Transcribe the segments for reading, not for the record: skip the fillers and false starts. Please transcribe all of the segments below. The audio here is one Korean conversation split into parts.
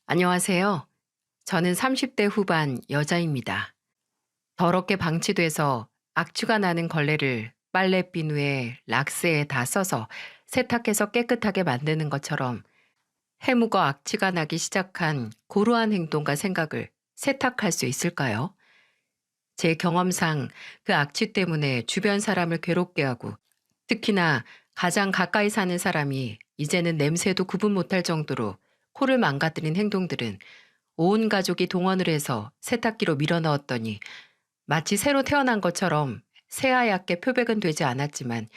안녕하세요. 저는 30대 후반 여자입니다. 더럽게 방치돼서 악취가 나는 걸레를 빨래 비누에 락스에 다 써서 세탁해서 깨끗하게 만드는 것처럼 해묵어 악취가 나기 시작한 고루한 행동과 생각을 세탁할 수 있을까요? 제 경험상 그 악취 때문에 주변 사람을 괴롭게 하고 특히나 가장 가까이 사는 사람이 이제는 냄새도 구분 못할 정도로 코를 망가뜨린 행동들은 온 가족이 동원을 해서 세탁기로 밀어 넣었더니 마치 새로 태어난 것처럼 새하얗게 표백은 되지 않았지만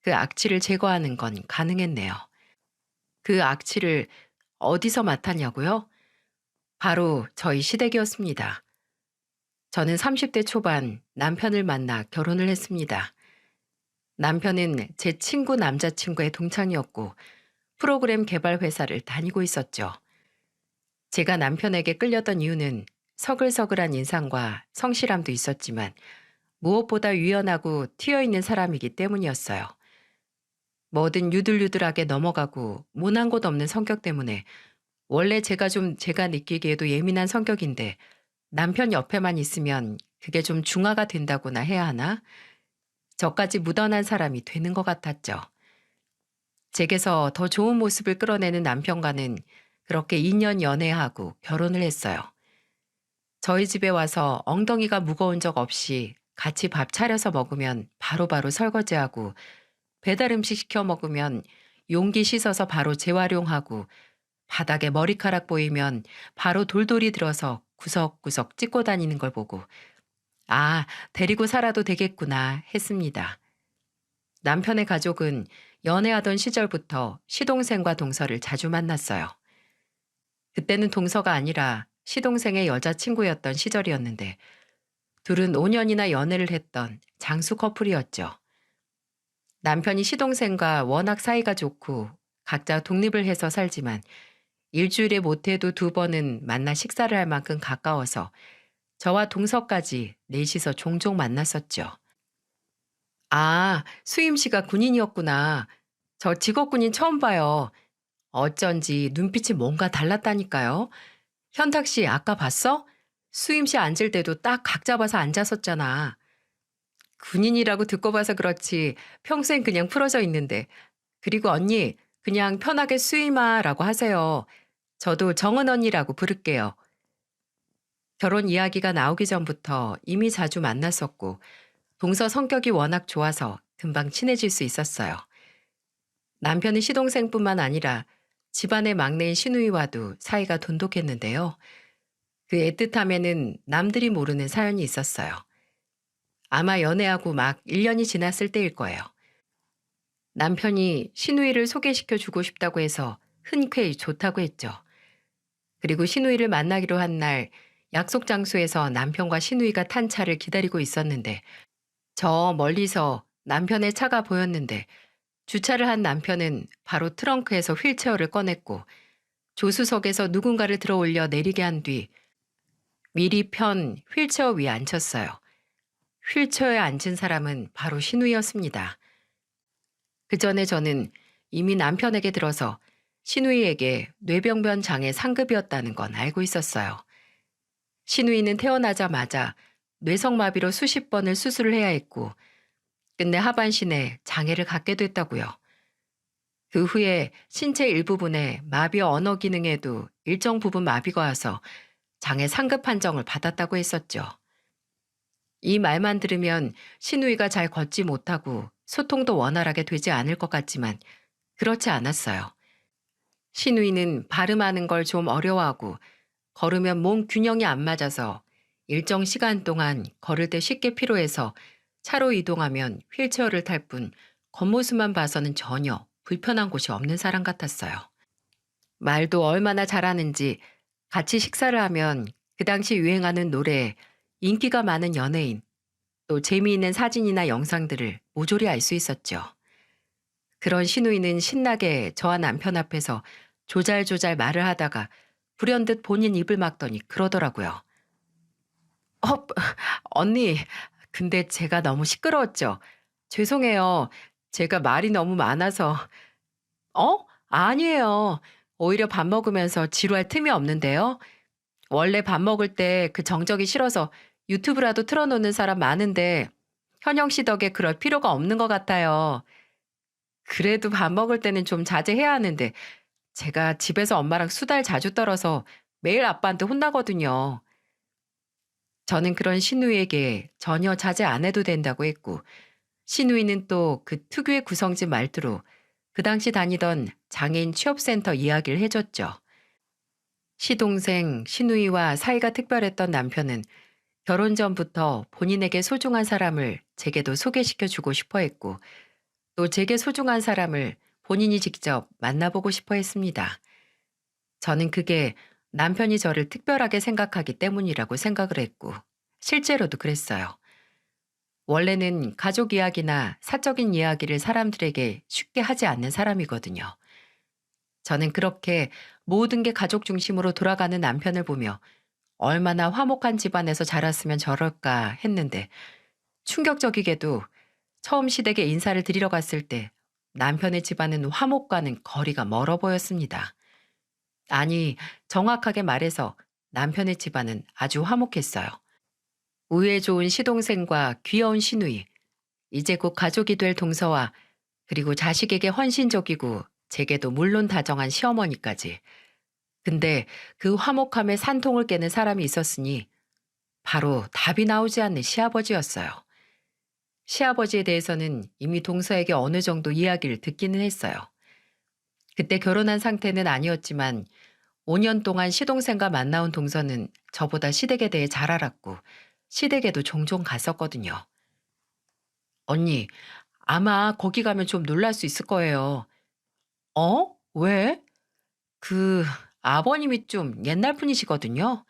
그 악취를 제거하는 건 가능했네요. 그 악취를 어디서 맡았냐고요? 바로 저희 시댁이었습니다. 저는 30대 초반 남편을 만나 결혼을 했습니다. 남편은 제 친구 남자친구의 동창이었고 프로그램 개발 회사를 다니고 있었죠. 제가 남편에게 끌렸던 이유는 서글서글한 인상과 성실함도 있었지만 무엇보다 유연하고 튀어있는 사람이기 때문이었어요. 뭐든 유들유들하게 넘어가고 모난 곳 없는 성격 때문에 원래 제가 느끼기에도 예민한 성격인데 남편 옆에만 있으면 그게 좀 중화가 된다고나 해야 하나? 저까지 무던한 사람이 되는 것 같았죠. 제게서 더 좋은 모습을 끌어내는 남편과는 그렇게 2년 연애하고 결혼을 했어요. 저희 집에 와서 엉덩이가 무거운 적 없이 같이 밥 차려서 먹으면 바로바로 설거지하고 배달 음식 시켜 먹으면 용기 씻어서 바로 재활용하고 바닥에 머리카락 보이면 바로 돌돌이 들어서 구석구석 찢고 다니는 걸 보고 아, 데리고 살아도 되겠구나 했습니다. 남편의 가족은 연애하던 시절부터 시동생과 동서를 자주 만났어요. 그때는 동서가 아니라 시동생의 여자친구였던 시절이었는데 둘은 5년이나 연애를 했던 장수 커플이었죠. 남편이 시동생과 워낙 사이가 좋고 각자 독립을 해서 살지만 일주일에 못해도 2번은 만나 식사를 할 만큼 가까워서 저와 동서까지 넷이서 종종 만났었죠. 아, 수임 씨가 군인이었구나. 저 직업군인 처음 봐요. 어쩐지 눈빛이 뭔가 달랐다니까요. 현탁 씨 아까 봤어? 수임 씨 앉을 때도 딱 각 잡아서 앉았었잖아. 군인이라고 듣고 봐서 그렇지 평소엔 그냥 풀어져 있는데. 그리고 언니 그냥 편하게 수임아라고 하세요. 저도 정은 언니라고 부를게요. 결혼 이야기가 나오기 전부터 이미 자주 만났었고 동서 성격이 워낙 좋아서 금방 친해질 수 있었어요. 남편은 시동생뿐만 아니라 집안의 막내인 시누이와도 사이가 돈독했는데요. 그 애틋함에는 남들이 모르는 사연이 있었어요. 아마 연애하고 막 1년이 지났을 때일 거예요. 남편이 시누이를 소개시켜 주고 싶다고 해서 흔쾌히 좋다고 했죠. 그리고 시누이를 만나기로 한 날 약속 장소에서 남편과 시누이가 탄 차를 기다리고 있었는데 저 멀리서 남편의 차가 보였는데 주차를 한 남편은 바로 트렁크에서 휠체어를 꺼냈고 조수석에서 누군가를 들어 올려 내리게 한 뒤 미리 편 휠체어 위에 앉혔어요. 휠체어에 앉은 사람은 바로 신우이였습니다. 그 전에 저는 이미 남편에게 들어서 신우이에게 뇌병변 장애 상급이었다는 건 알고 있었어요. 신우이는 태어나자마자 뇌성마비로 수십 번을 수술을 해야 했고 끝내 하반신에 장애를 갖게 됐다고요. 그 후에 신체 일부분에 마비와 언어 기능에도 일정 부분 마비가 와서 장애 상급 판정을 받았다고 했었죠. 이 말만 들으면 신우이가 잘 걷지 못하고 소통도 원활하게 되지 않을 것 같지만 그렇지 않았어요. 신우이는 발음하는 걸 좀 어려워하고 걸으면 몸 균형이 안 맞아서 일정 시간 동안 걸을 때 쉽게 피로해서 차로 이동하면 휠체어를 탈 뿐 겉모습만 봐서는 전혀 불편한 곳이 없는 사람 같았어요. 말도 얼마나 잘하는지 같이 식사를 하면 그 당시 유행하는 노래, 인기가 많은 연예인, 또 재미있는 사진이나 영상들을 모조리 알 수 있었죠. 그런 신우이는 신나게 저와 남편 앞에서 조잘조잘 말을 하다가 불현듯 본인 입을 막더니 그러더라고요. 어, 언니, 근데 제가 너무 시끄러웠죠? 죄송해요. 제가 말이 너무 많아서. 어? 아니에요. 오히려 밥 먹으면서 지루할 틈이 없는데요. 원래 밥 먹을 때 그 정적이 싫어서 유튜브라도 틀어놓는 사람 많은데 현영 씨 덕에 그럴 필요가 없는 것 같아요. 그래도 밥 먹을 때는 좀 자제해야 하는데 제가 집에서 엄마랑 수다를 자주 떨어서 매일 아빠한테 혼나거든요. 저는 그런 신우이에게 전혀 자제 안 해도 된다고 했고 신우이는 또 그 특유의 구성진 말투로 그 당시 다니던 장애인 취업센터 이야기를 해줬죠. 시동생 신우이와 사이가 특별했던 남편은 결혼 전부터 본인에게 소중한 사람을 제게도 소개시켜 주고 싶어 했고 또 제게 소중한 사람을 본인이 직접 만나보고 싶어 했습니다. 저는 그게 남편이 저를 특별하게 생각하기 때문이라고 생각을 했고 실제로도 그랬어요. 원래는 가족 이야기나 사적인 이야기를 사람들에게 쉽게 하지 않는 사람이거든요. 저는 그렇게 모든 게 가족 중심으로 돌아가는 남편을 보며 얼마나 화목한 집안에서 자랐으면 저럴까 했는데 충격적이게도 처음 시댁에 인사를 드리러 갔을 때 남편의 집안은 화목과는 거리가 멀어 보였습니다. 아니, 정확하게 말해서 남편의 집안은 아주 화목했어요. 우애 좋은 시동생과 귀여운 시누이, 이제 곧 가족이 될 동서와 그리고 자식에게 헌신적이고 제게도 물론 다정한 시어머니까지. 근데 그 화목함에 산통을 깨는 사람이 있었으니 바로 답이 나오지 않는 시아버지였어요. 시아버지에 대해서는 이미 동서에게 어느 정도 이야기를 듣기는 했어요. 그때 결혼한 상태는 아니었지만 5년 동안 시동생과 만나온 동서는 저보다 시댁에 대해 잘 알았고 시댁에도 종종 갔었거든요. 언니, 아마 거기 가면 좀 놀랄 수 있을 거예요. 어? 왜? 그 아버님이 좀 옛날 분이시거든요.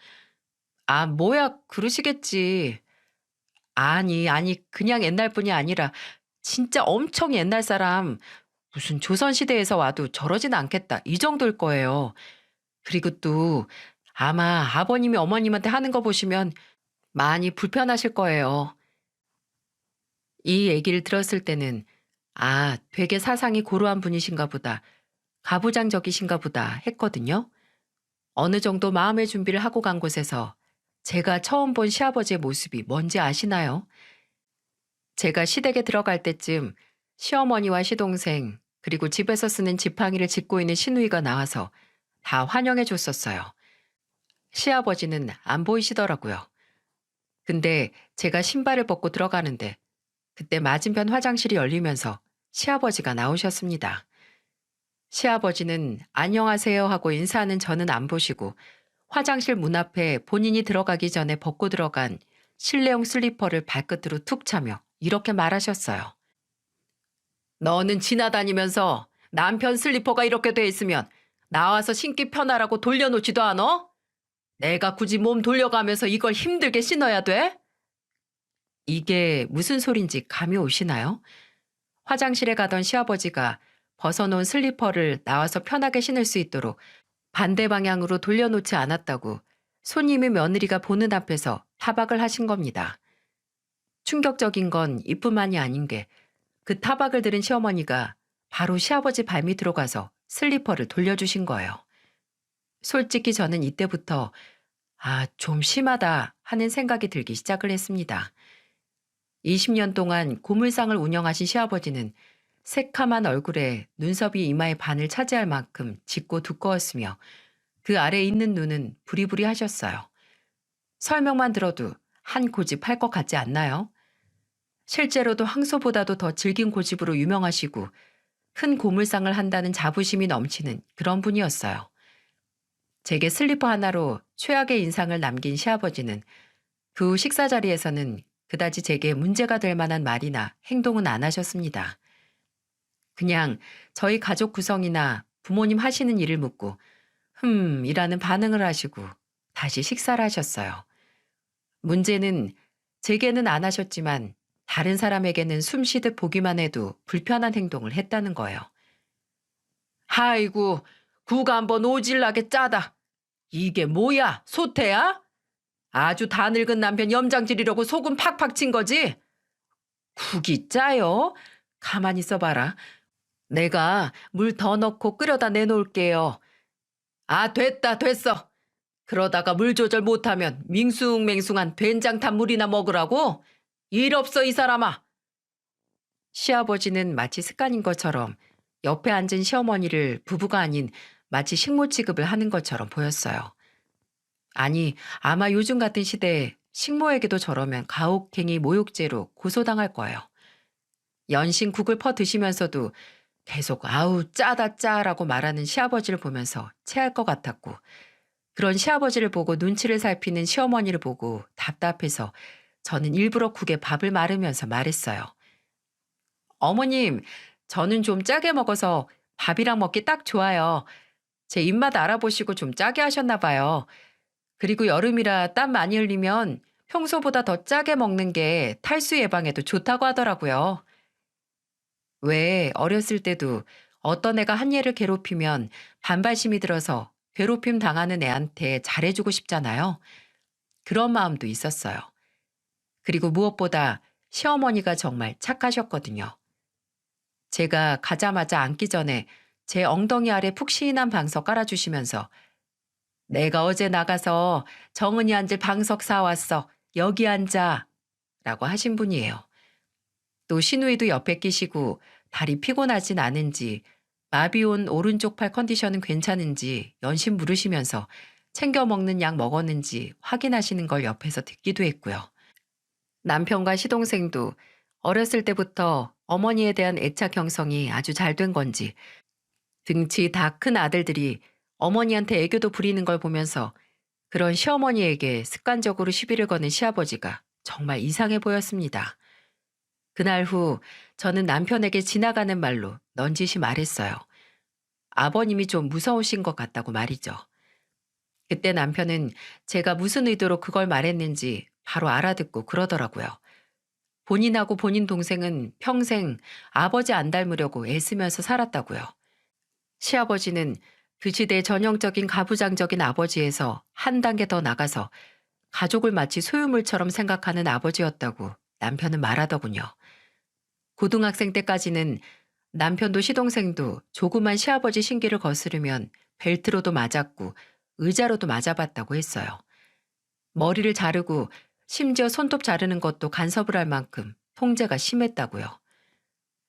아, 뭐야, 그러시겠지. 아니, 그냥 옛날 분이 아니라 진짜 엄청 옛날 사람. 무슨 조선시대에서 와도 저러진 않겠다. 이 정도일 거예요. 그리고 또 아마 아버님이 어머님한테 하는 거 보시면 많이 불편하실 거예요. 이 얘기를 들었을 때는 아, 되게 사상이 고루한 분이신가 보다. 가부장적이신가 보다 했거든요. 어느 정도 마음의 준비를 하고 간 곳에서 제가 처음 본 시아버지의 모습이 뭔지 아시나요? 제가 시댁에 들어갈 때쯤 시어머니와 시동생 그리고 집에서 쓰는 지팡이를 짚고 있는 시누이가 나와서 다 환영해 줬었어요. 시아버지는 안 보이시더라고요. 근데 제가 신발을 벗고 들어가는데 그때 맞은편 화장실이 열리면서 시아버지가 나오셨습니다. 시아버지는 안녕하세요 하고 인사하는 저는 안 보시고 화장실 문 앞에 본인이 들어가기 전에 벗고 들어간 실내용 슬리퍼를 발끝으로 툭 차며 이렇게 말하셨어요. 너는 지나다니면서 남편 슬리퍼가 이렇게 돼 있으면 나와서 신기 편하라고 돌려놓지도 않아? 내가 굳이 몸 돌려가면서 이걸 힘들게 신어야 돼? 이게 무슨 소린지 감이 오시나요? 화장실에 가던 시아버지가 벗어놓은 슬리퍼를 나와서 편하게 신을 수 있도록 반대 방향으로 돌려놓지 않았다고 손님의 며느리가 보는 앞에서 타박을 하신 겁니다. 충격적인 건 이뿐만이 아닌 게 그 타박을 들은 시어머니가 바로 시아버지 발밑으로 가서 슬리퍼를 돌려주신 거예요. 솔직히 저는 이때부터 아, 좀 심하다 하는 생각이 들기 시작을 했습니다. 20년 동안 고물상을 운영하신 시아버지는 새카만 얼굴에 눈썹이 이마의 반을 차지할 만큼 짙고 두꺼웠으며 그 아래에 있는 눈은 부리부리 하셨어요. 설명만 들어도 한 고집 할 것 같지 않나요? 실제로도 황소보다도 더 질긴 고집으로 유명하시고 큰 고물상을 한다는 자부심이 넘치는 그런 분이었어요. 제게 슬리퍼 하나로 최악의 인상을 남긴 시아버지는 그 후 식사 자리에서는 그다지 제게 문제가 될 만한 말이나 행동은 안 하셨습니다. 그냥 저희 가족 구성이나 부모님 하시는 일을 묻고 이라는 반응을 하시고 다시 식사를 하셨어요. 문제는 제게는 안 하셨지만 다른 사람에게는 숨 쉬듯 보기만 해도 불편한 행동을 했다는 거예요. 아이고, 구가 한번 오질나게 짜다. 이게 뭐야? 소태야? 아주 다 늙은 남편 염장지리려고 소금 팍팍 친 거지? 국이 짜요? 가만히 있어봐라. 내가 물 더 넣고 끓여다 내놓을게요. 아, 됐다, 됐어. 그러다가 물 조절 못하면 밍숭맹숭한 된장탄 물이나 먹으라고? 일 없어, 이 사람아. 시아버지는 마치 습관인 것처럼 옆에 앉은 시어머니를 부부가 아닌 마치 식모 취급을 하는 것처럼 보였어요. 아니, 아마 요즘 같은 시대에 식모에게도 저러면 가혹행위 모욕죄로 고소당할 거예요. 연신 국을 퍼 드시면서도 계속 아우 짜다 짜라고 말하는 시아버지를 보면서 체할 것 같았고, 그런 시아버지를 보고 눈치를 살피는 시어머니를 보고 답답해서 저는 일부러 국에 밥을 말으면서 말했어요. 어머님, 저는 좀 짜게 먹어서 밥이랑 먹기 딱 좋아요. 제 입맛 알아보시고 좀 짜게 하셨나 봐요. 그리고 여름이라 땀 많이 흘리면 평소보다 더 짜게 먹는 게 탈수 예방에도 좋다고 하더라고요. 왜 어렸을 때도 어떤 애가 한 애를 괴롭히면 반발심이 들어서 괴롭힘 당하는 애한테 잘해주고 싶잖아요. 그런 마음도 있었어요. 그리고 무엇보다 시어머니가 정말 착하셨거든요. 제가 가자마자 앉기 전에 제 엉덩이 아래 푹신한 방석 깔아주시면서 내가 어제 나가서 정은이 앉을 방석 사왔어. 여기 앉아. 라고 하신 분이에요. 또 시누이도 옆에 끼시고 다리 피곤하진 않은지 마비 온 오른쪽 팔 컨디션은 괜찮은지 연신 물으시면서 챙겨 먹는 약 먹었는지 확인하시는 걸 옆에서 듣기도 했고요. 남편과 시동생도 어렸을 때부터 어머니에 대한 애착 형성이 아주 잘 된 건지 등치 다 큰 아들들이 어머니한테 애교도 부리는 걸 보면서 그런 시어머니에게 습관적으로 시비를 거는 시아버지가 정말 이상해 보였습니다. 그날 후 저는 남편에게 지나가는 말로 넌지시 말했어요. 아버님이 좀 무서우신 것 같다고 말이죠. 그때 남편은 제가 무슨 의도로 그걸 말했는지 바로 알아듣고 그러더라고요. 본인하고 본인 동생은 평생 아버지 안 닮으려고 애쓰면서 살았다고요. 시아버지는 그 시대의 전형적인 가부장적인 아버지에서 한 단계 더 나가서 가족을 마치 소유물처럼 생각하는 아버지였다고 남편은 말하더군요. 고등학생 때까지는 남편도 시동생도 조그만 시아버지 신기를 거스르면 벨트로도 맞았고 의자로도 맞아봤다고 했어요. 머리를 자르고 심지어 손톱 자르는 것도 간섭을 할 만큼 통제가 심했다고요.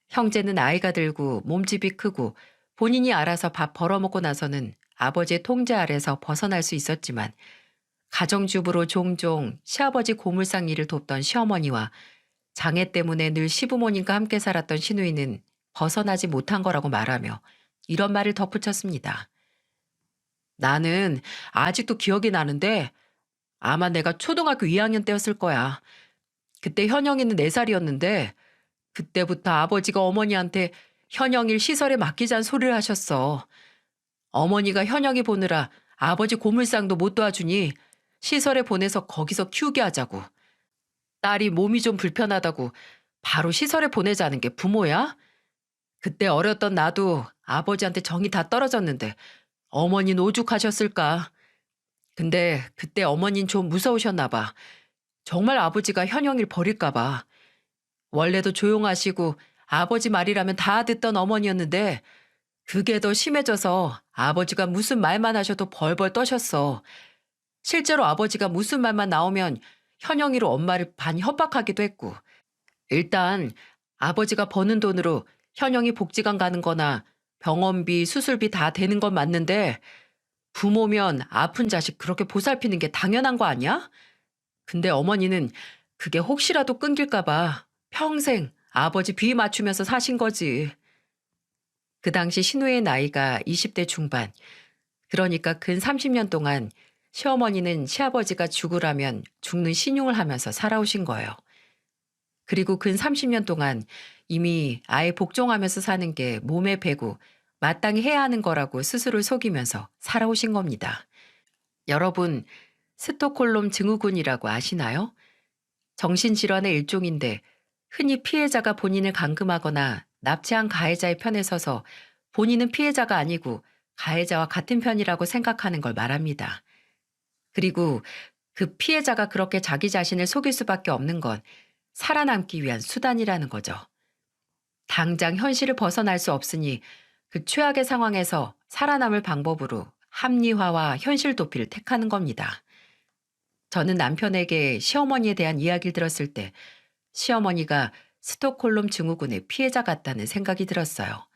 형제는 나이가 들고 몸집이 크고 본인이 알아서 밥 벌어먹고 나서는 아버지의 통제 아래서 벗어날 수 있었지만 가정주부로 종종 시아버지 고물상 일을 돕던 시어머니와 장애 때문에 늘 시부모님과 함께 살았던 시누이는 벗어나지 못한 거라고 말하며 이런 말을 덧붙였습니다. 나는 아직도 기억이 나는데 아마 내가 초등학교 2학년 때였을 거야. 그때 현영이는 4살이었는데 그때부터 아버지가 어머니한테 현영일 시설에 맡기자는 소리를 하셨어. 어머니가 현영이 보느라 아버지 고물상도 못 도와주니 시설에 보내서 거기서 키우게 하자고. 딸이 몸이 좀 불편하다고 바로 시설에 보내자는 게 부모야? 그때 어렸던 나도 아버지한테 정이 다 떨어졌는데 어머니는 오죽하셨을까. 근데 그때 어머니는 좀 무서우셨나 봐. 정말 아버지가 현영이를 버릴까 봐. 원래도 조용하시고 아버지 말이라면 다 듣던 어머니였는데 그게 더 심해져서 아버지가 무슨 말만 하셔도 벌벌 떠셨어. 실제로 아버지가 무슨 말만 나오면 현영이로 엄마를 반 협박하기도 했고. 일단 아버지가 버는 돈으로 현영이 복지관 가는 거나 병원비, 수술비 다 되는 건 맞는데 부모면 아픈 자식 그렇게 보살피는 게 당연한 거 아니야? 근데 어머니는 그게 혹시라도 끊길까 봐 평생 아버지 비위 맞추면서 사신 거지. 그 당시 신우의 나이가 20대 중반. 그러니까 근 30년 동안 시어머니는 시아버지가 죽으라면 죽는 신용을 하면서 살아오신 거예요. 그리고 근 30년 동안 이미 아예 복종하면서 사는 게 몸에 배고 마땅히 해야 하는 거라고 스스로를 속이면서 살아오신 겁니다. 여러분, 스톡홀름 증후군이라고 아시나요? 정신질환의 일종인데 흔히 피해자가 본인을 감금하거나 납치한 가해자의 편에 서서 본인은 피해자가 아니고 가해자와 같은 편이라고 생각하는 걸 말합니다. 그리고 그 피해자가 그렇게 자기 자신을 속일 수밖에 없는 건 살아남기 위한 수단이라는 거죠. 당장 현실을 벗어날 수 없으니 그 최악의 상황에서 살아남을 방법으로 합리화와 현실 도피를 택하는 겁니다. 저는 남편에게 시어머니에 대한 이야기를 들었을 때 시어머니가 스톡홀름 증후군의 피해자 같다는 생각이 들었어요.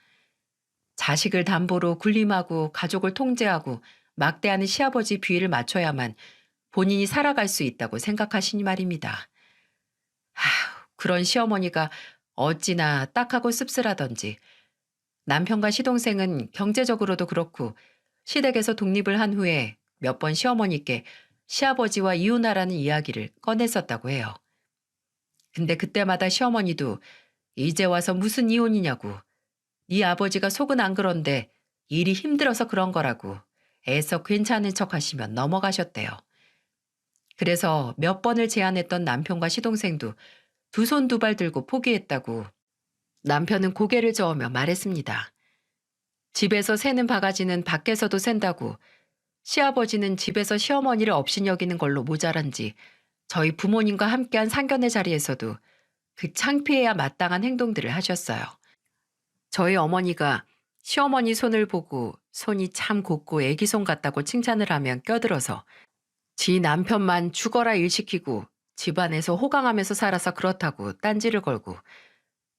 자식을 담보로 군림하고 가족을 통제하고 막대하는 시아버지 비위를 맞춰야만 본인이 살아갈 수 있다고 생각하시니 말입니다. 그런 시어머니가 어찌나 딱하고 씁쓸하던지 남편과 시동생은 경제적으로도 그렇고 시댁에서 독립을 한 후에 몇 번 시어머니께 시아버지와 이혼하라는 이야기를 꺼냈었다고 해요. 근데 그때마다 시어머니도 이제 와서 무슨 이혼이냐고, 네 아버지가 속은 안 그런데 일이 힘들어서 그런 거라고 애써 괜찮은 척 하시면 넘어가셨대요. 그래서 몇 번을 제안했던 남편과 시동생도 두 손 두 발 들고 포기했다고 남편은 고개를 저으며 말했습니다. 집에서 새는 바가지는 밖에서도 샌다고 시아버지는 집에서 시어머니를 업신여기는 걸로 모자란지 저희 부모님과 함께한 상견례 자리에서도 그 창피해야 마땅한 행동들을 하셨어요. 저희 어머니가 시어머니 손을 보고 손이 참 곱고 애기 손 같다고 칭찬을 하면 껴들어서 지 남편만 죽어라 일 시키고 집안에서 호강하면서 살아서 그렇다고 딴지를 걸고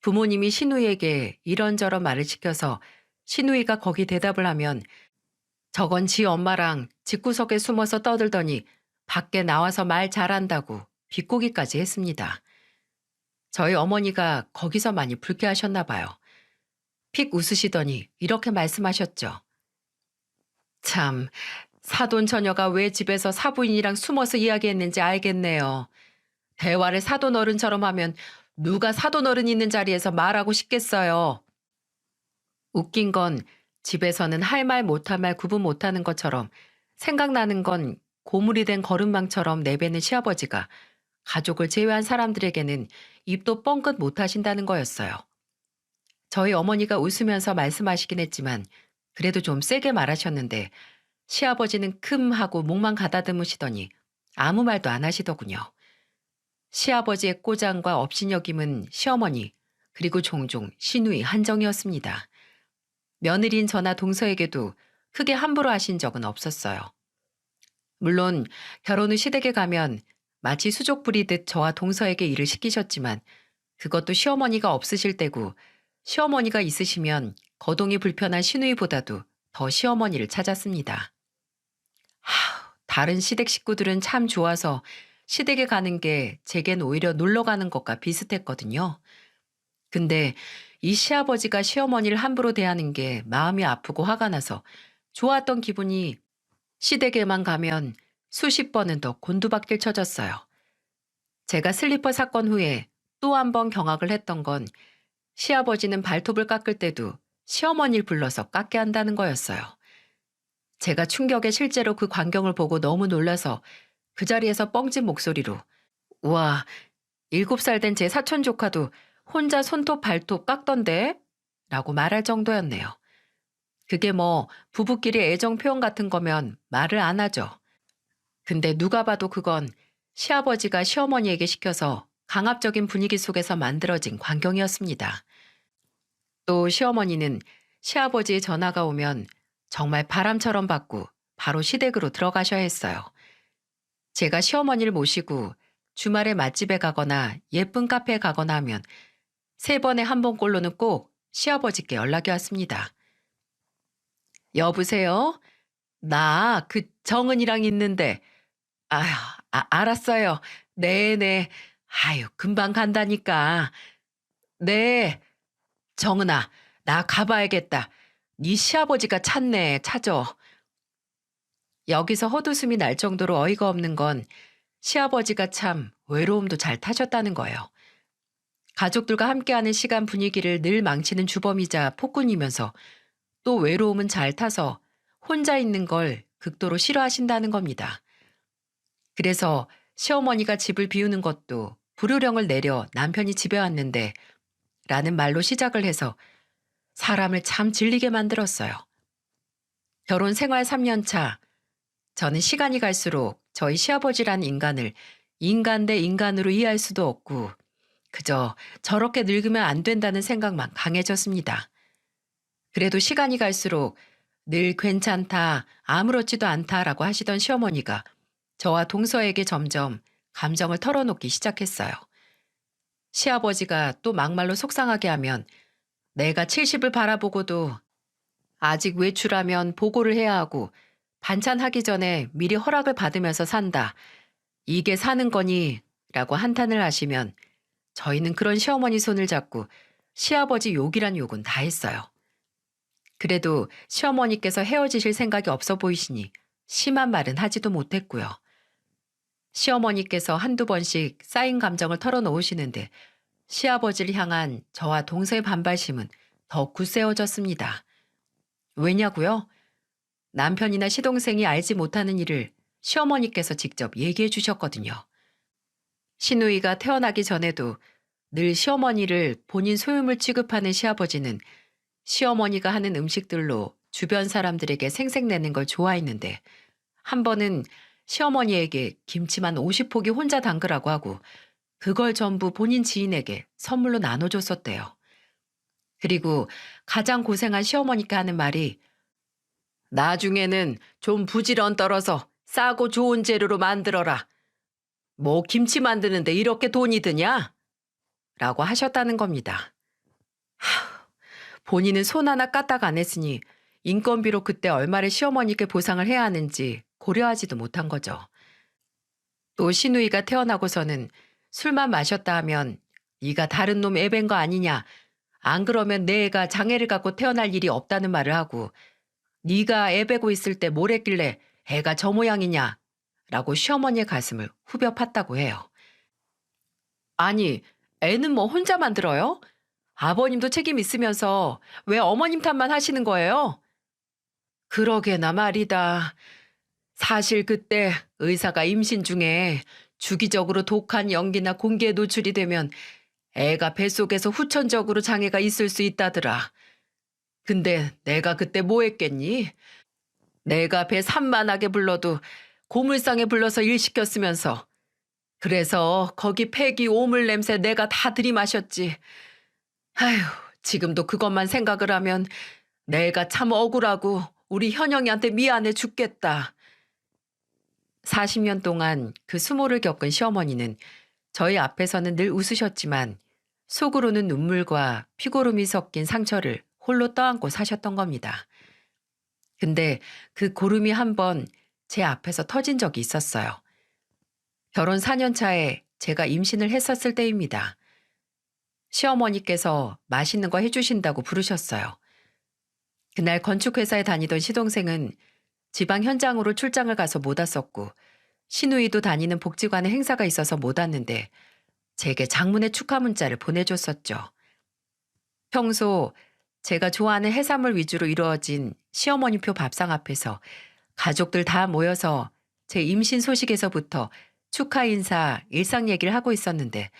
부모님이 시누이에게 이런저런 말을 시켜서 시누이가 거기 대답을 하면 저건 지 엄마랑 집구석에 숨어서 떠들더니 밖에 나와서 말 잘한다고 비꼬기까지 했습니다. 저희 어머니가 거기서 많이 불쾌하셨나 봐요. 픽 웃으시더니 이렇게 말씀하셨죠. 참, 사돈 처녀가 왜 집에서 사부인이랑 숨어서 이야기했는지 알겠네요. 대화를 사돈 어른처럼 하면 누가 사돈 어른 있는 자리에서 말하고 싶겠어요. 웃긴 건 집에서는 할 말 못할 말 구분 못하는 것처럼 생각나는 건 고물이 된 거름망처럼 내뱉는 시아버지가 가족을 제외한 사람들에게는 입도 뻥끗 못하신다는 거였어요. 저희 어머니가 웃으면서 말씀하시긴 했지만 그래도 좀 세게 말하셨는데 시아버지는 큼 하고 목만 가다듬으시더니 아무 말도 안 하시더군요. 시아버지의 꼬장과 업신여김은 시어머니 그리고 종종 시누이 한정이었습니다. 며느리인 저나 동서에게도 크게 함부로 하신 적은 없었어요. 물론 결혼 후 시댁에 가면 마치 수족 부리듯 저와 동서에게 일을 시키셨지만 그것도 시어머니가 없으실 때고 시어머니가 있으시면 거동이 불편한 시누이보다도 더 시어머니를 찾았습니다. 다른 시댁 식구들은 참 좋아서 시댁에 가는 게 제겐 오히려 놀러 가는 것과 비슷했거든요. 근데 이 시아버지가 시어머니를 함부로 대하는 게 마음이 아프고 화가 나서 좋았던 기분이 시댁에만 가면 수십 번은 더 곤두박질 쳐졌어요. 제가 슬리퍼 사건 후에 또 한 번 경악을 했던 건 시아버지는 발톱을 깎을 때도 시어머니를 불러서 깎게 한다는 거였어요. 제가 충격에 실제로 그 광경을 보고 너무 놀라서 그 자리에서 뻥진 목소리로 우와, 7살 된 제 사촌 조카도 혼자 손톱 발톱 깎던데? 라고 말할 정도였네요. 그게 뭐 부부끼리 애정 표현 같은 거면 말을 안 하죠. 근데 누가 봐도 그건 시아버지가 시어머니에게 시켜서 강압적인 분위기 속에서 만들어진 광경이었습니다. 또 시어머니는 시아버지의 전화가 오면 정말 바람처럼 받고 바로 시댁으로 들어가셔야 했어요. 제가 시어머니를 모시고 주말에 맛집에 가거나 예쁜 카페에 가거나 하면 3번에 1번꼴로는 꼭 시아버지께 연락이 왔습니다. 여보세요? 나 그 정은이랑 있는데 아휴, 알았어요. 네네. 아유, 금방 간다니까. 네. 정은아, 나 가봐야겠다. 네 시아버지가 찾네, 찾어. 여기서 헛웃음이 날 정도로 어이가 없는 건 시아버지가 참 외로움도 잘 타셨다는 거예요. 가족들과 함께하는 시간 분위기를 늘 망치는 주범이자 폭군이면서 또 외로움은 잘 타서 혼자 있는 걸 극도로 싫어하신다는 겁니다. 그래서 시어머니가 집을 비우는 것도 불효령을 내려 남편이 집에 왔는데 라는 말로 시작을 해서 사람을 참 질리게 만들었어요. 결혼 생활 3년 차, 저는 시간이 갈수록 저희 시아버지란 인간을 인간 대 인간으로 이해할 수도 없고 그저 저렇게 늙으면 안 된다는 생각만 강해졌습니다. 그래도 시간이 갈수록 늘 괜찮다, 아무렇지도 않다라고 하시던 시어머니가 저와 동서에게 점점 감정을 털어놓기 시작했어요. 시아버지가 또 막말로 속상하게 하면 내가 70을 바라보고도 아직 외출하면 보고를 해야 하고 반찬 하기 전에 미리 허락을 받으면서 산다. 이게 사는 거니? 라고 한탄을 하시면 저희는 그런 시어머니 손을 잡고 시아버지 욕이란 욕은 다 했어요. 그래도 시어머니께서 헤어지실 생각이 없어 보이시니 심한 말은 하지도 못했고요. 시어머니께서 한두 번씩 쌓인 감정을 털어놓으시는데 시아버지를 향한 저와 동서의 반발심은 더 굳세어졌습니다. 왜냐고요? 남편이나 시동생이 알지 못하는 일을 시어머니께서 직접 얘기해 주셨거든요. 시누이가 태어나기 전에도 늘 시어머니를 본인 소유물 취급하는 시아버지는 시어머니가 하는 음식들로 주변 사람들에게 생색내는 걸 좋아했는데 한 번은 시어머니에게 김치만 50포기 혼자 담그라고 하고 그걸 전부 본인 지인에게 선물로 나눠줬었대요. 그리고 가장 고생한 시어머니께 하는 말이 나중에는 좀 부지런 떨어서 싸고 좋은 재료로 만들어라. 뭐 김치 만드는데 이렇게 돈이 드냐? 라고 하셨다는 겁니다. 본인은 손 하나 까딱 안 했으니 인건비로 그때 얼마를 시어머니께 보상을 해야 하는지 고려하지도 못한 거죠. 또 시누이가 태어나고서는 술만 마셨다 하면 네가 다른 놈 애밴 거 아니냐. 안 그러면 내 애가 장애를 갖고 태어날 일이 없다는 말을 하고 네가 애 베고 있을 때 뭘 했길래 애가 저 모양이냐. 라고 시어머니의 가슴을 후벼 팠다고 해요. 아니, 애는 뭐 혼자 만들어요? 아버님도 책임 있으면서 왜 어머님 탓만 하시는 거예요? 그러게나 말이다. 사실 그때 의사가 임신 중에 주기적으로 독한 연기나 공기에 노출이 되면 애가 뱃속에서 후천적으로 장애가 있을 수 있다더라. 근데 내가 그때 뭐 했겠니? 내가 배 산만하게 불러도 고물상에 불러서 일 시켰으면서 그래서 거기 폐기 오물 냄새 내가 다 들이마셨지. 아휴, 지금도 그것만 생각을 하면 내가 참 억울하고 우리 현영이한테 미안해 죽겠다. 40년 동안 그 수모를 겪은 시어머니는 저희 앞에서는 늘 웃으셨지만 속으로는 눈물과 피고름이 섞인 상처를 홀로 떠안고 사셨던 겁니다. 근데 그 고름이 한 번 제 앞에서 터진 적이 있었어요. 결혼 4년 차에 제가 임신을 했었을 때입니다. 시어머니께서 맛있는 거 해주신다고 부르셨어요. 그날 건축회사에 다니던 시동생은 지방 현장으로 출장을 가서 못 왔었고 시누이도 다니는 복지관에 행사가 있어서 못 왔는데 제게 장문의 축하 문자를 보내줬었죠. 평소 제가 좋아하는 해산물 위주로 이루어진 시어머니표 밥상 앞에서 가족들 다 모여서 제 임신 소식에서부터 축하 인사, 일상 얘기를 하고 있었는데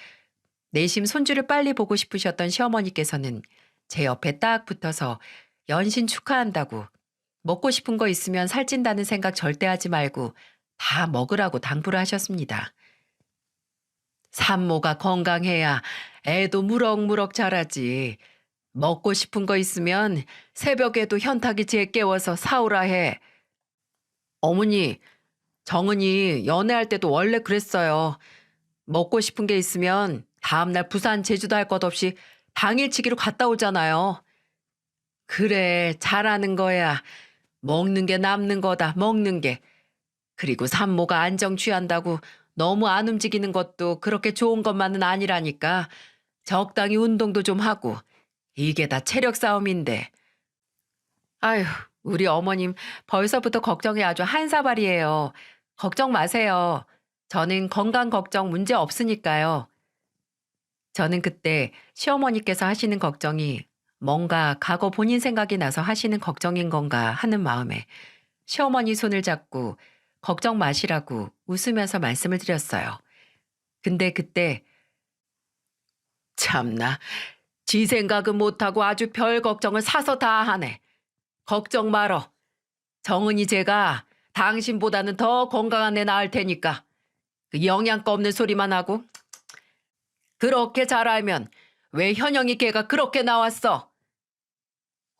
내심 손주를 빨리 보고 싶으셨던 시어머니께서는 제 옆에 딱 붙어서 연신 축하한다고 먹고 싶은 거 있으면 살찐다는 생각 절대 하지 말고 다 먹으라고 당부를 하셨습니다. 산모가 건강해야 애도 무럭무럭 자라지. 먹고 싶은 거 있으면 새벽에도 현탁이 재 깨워서 사오라 해. 어머니, 정은이 연애할 때도 원래 그랬어요. 먹고 싶은 게 있으면 다음날 부산 제주도 할 것 없이 당일치기로 갔다 오잖아요. 그래, 잘하는 거야. 먹는 게 남는 거다, 먹는 게. 그리고 산모가 안정 취한다고 너무 안 움직이는 것도 그렇게 좋은 것만은 아니라니까. 적당히 운동도 좀 하고. 이게 다 체력 싸움인데. 아휴, 우리 어머님 벌써부터 걱정이 아주 한사발이에요. 걱정 마세요. 저는 건강 걱정 문제 없으니까요. 저는 그때 시어머니께서 하시는 걱정이 뭔가 과거 본인 생각이 나서 하시는 걱정인 건가 하는 마음에 시어머니 손을 잡고 걱정 마시라고 웃으면서 말씀을 드렸어요. 근데 그때 참나, 지 생각은 못하고 아주 별 걱정을 사서 다 하네. 걱정 말어. 정은이 제가 당신보다는 더 건강한 애 낳을 테니까 그 영양가 없는 소리만 하고 그렇게 잘 알면 왜 현영이 걔가 그렇게 나왔어?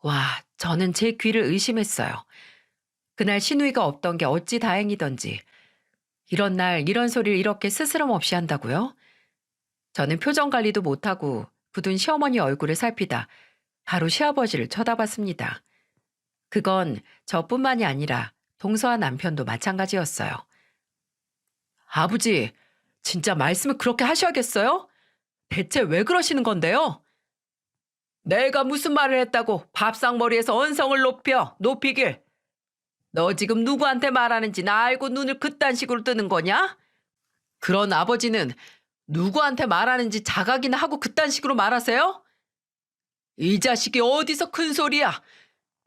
와, 저는 제 귀를 의심했어요. 그날 신우이가 없던 게 어찌 다행이던지. 이런 날 이런 소리를 이렇게 스스럼 없이 한다고요? 저는 표정 관리도 못하고 굳은 시어머니 얼굴을 살피다 바로 시아버지를 쳐다봤습니다. 그건 저뿐만이 아니라 동서한 남편도 마찬가지였어요. 아버지, 진짜 말씀을 그렇게 하셔야겠어요? 대체 왜 그러시는 건데요? 내가 무슨 말을 했다고 밥상머리에서 언성을 높이길. 너 지금 누구한테 말하는지 나 알고 눈을 그딴 식으로 뜨는 거냐? 그런 아버지는 누구한테 말하는지 자각이나 하고 그딴 식으로 말하세요? 이 자식이 어디서 큰 소리야?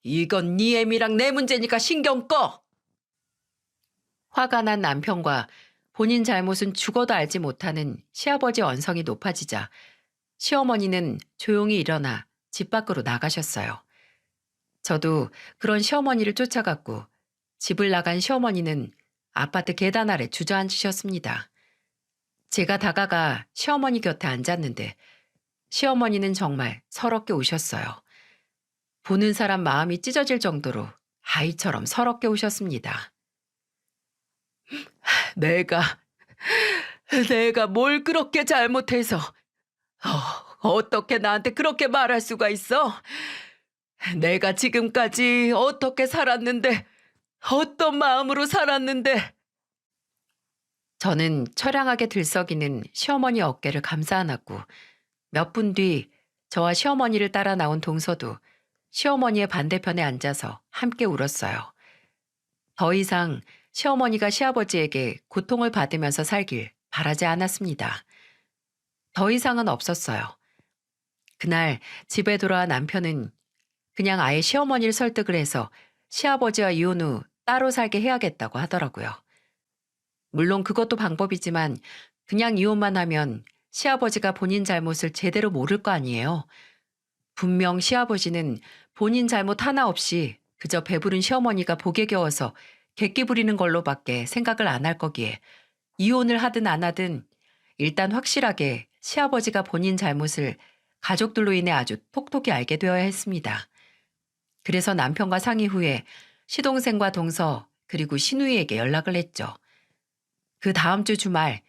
이건 네 애미랑 내 문제니까 신경 꺼. 화가 난 남편과 본인 잘못은 죽어도 알지 못하는 시아버지 언성이 높아지자 시어머니는 조용히 일어나 집 밖으로 나가셨어요. 저도 그런 시어머니를 쫓아갔고 집을 나간 시어머니는 아파트 계단 아래 주저앉으셨습니다. 제가 다가가 시어머니 곁에 앉았는데 시어머니는 정말 서럽게 우셨어요. 보는 사람 마음이 찢어질 정도로 아이처럼 서럽게 우셨습니다. 내가 뭘 그렇게 잘못해서 어떻게 나한테 그렇게 말할 수가 있어? 내가 지금까지 어떻게 살았는데, 어떤 마음으로 살았는데. 저는 처량하게 들썩이는 시어머니 어깨를 감싸 안았고 몇 분 뒤 저와 시어머니를 따라 나온 동서도 시어머니의 반대편에 앉아서 함께 울었어요. 더 이상 시어머니가 시아버지에게 고통을 받으면서 살길 바라지 않았습니다. 더 이상은 없었어요. 그날 집에 돌아와 남편은 그냥 아예 시어머니를 설득을 해서 시아버지와 이혼 후 따로 살게 해야겠다고 하더라고요. 물론 그것도 방법이지만 그냥 이혼만 하면 시아버지가 본인 잘못을 제대로 모를 거 아니에요. 분명 시아버지는 본인 잘못 하나 없이 그저 배부른 시어머니가 복에 겨워서 객기 부리는 걸로밖에 생각을 안 할 거기에 이혼을 하든 안 하든 일단 확실하게 시아버지가 본인 잘못을 가족들로 인해 아주 톡톡히 알게 되어야 했습니다. 그래서 남편과 상의 후에 시동생과 동서 그리고 신우이에게 연락을 했죠. 그 다음 주 주말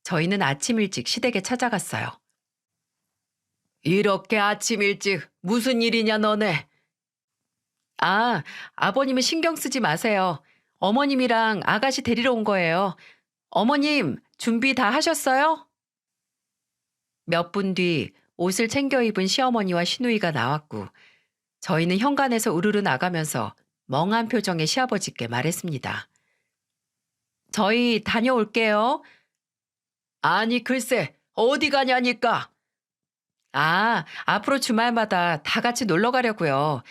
저희는 아침 일찍 시댁에 찾아갔어요. 이렇게 아침 일찍 무슨 일이냐 너네? 아, 아버님은 신경 쓰지 마세요. 어머님이랑 아가씨 데리러 온 거예요. 어머님, 준비 다 하셨어요? 몇 분 뒤 옷을 챙겨 입은 시어머니와 시누이가 나왔고 저희는 현관에서 우르르 나가면서 멍한 표정의 시아버지께 말했습니다. 저희 다녀올게요. 아니 글쎄 어디 가냐니까. 아, 앞으로 주말마다 다 같이 놀러 가려고요.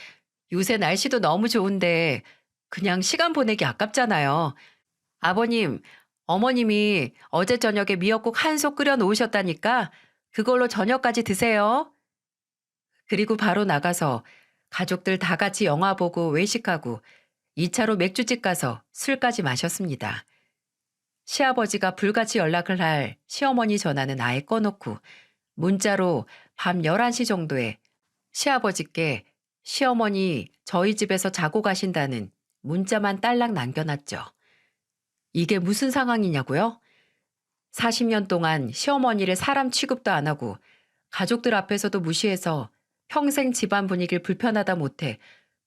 요새 날씨도 너무 좋은데 그냥 시간 보내기 아깝잖아요. 아버님, 어머님이 어제 저녁에 미역국 한 솥 끓여 놓으셨다니까 그걸로 저녁까지 드세요. 그리고 바로 나가서 가족들 다 같이 영화 보고 외식하고 2차로 맥주집 가서 술까지 마셨습니다. 시아버지가 불같이 연락을 할 시어머니 전화는 아예 꺼놓고 문자로 밤 11시 정도에 시아버지께 시어머니 저희 집에서 자고 가신다는 문자만 딸랑 남겨놨죠. 이게 무슨 상황이냐고요? 40년 동안 시어머니를 사람 취급도 안 하고 가족들 앞에서도 무시해서 평생 집안 분위기를 불편하다 못해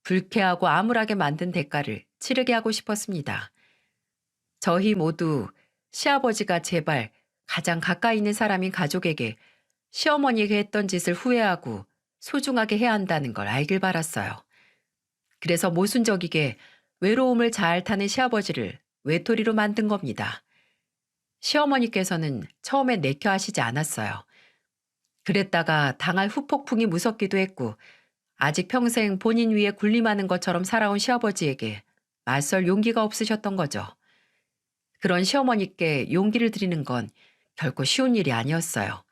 불쾌하고 암울하게 만든 대가를 치르게 하고 싶었습니다. 저희 모두 시아버지가 제발 가장 가까이 있는 사람인 가족에게 시어머니에게 했던 짓을 후회하고 소중하게 해야 한다는 걸 알길 바랐어요. 그래서 모순적이게 외로움을 잘 타는 시아버지를 외톨이로 만든 겁니다. 시어머니께서는 처음에 내켜 하시지 않았어요. 그랬다가 당할 후폭풍이 무섭기도 했고 아직 평생 본인 위에 군림하는 것처럼 살아온 시아버지에게 맞설 용기가 없으셨던 거죠. 그런 시어머니께 용기를 드리는 건 결코 쉬운 일이 아니었어요.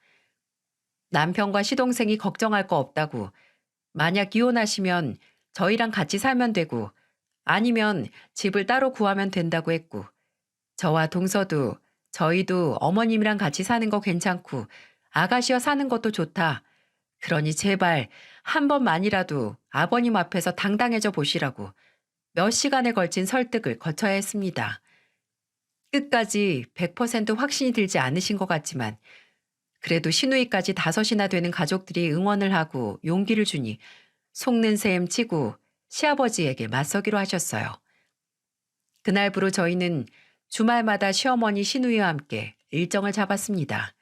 남편과 시동생이 걱정할 거 없다고 만약 이혼하시면 저희랑 같이 살면 되고 아니면 집을 따로 구하면 된다고 했고 저와 동서도 저희도 어머님이랑 같이 사는 거 괜찮고 아가씨와 사는 것도 좋다. 그러니 제발 한 번만이라도 아버님 앞에서 당당해져 보시라고 몇 시간에 걸친 설득을 거쳐야 했습니다. 끝까지 100% 확신이 들지 않으신 것 같지만 그래도 시누이까지 5이나 되는 가족들이 응원을 하고 용기를 주니 속는 셈 치고 시아버지에게 맞서기로 하셨어요. 그날부로 저희는 주말마다 시어머니 시누이와 함께 일정을 잡았습니다.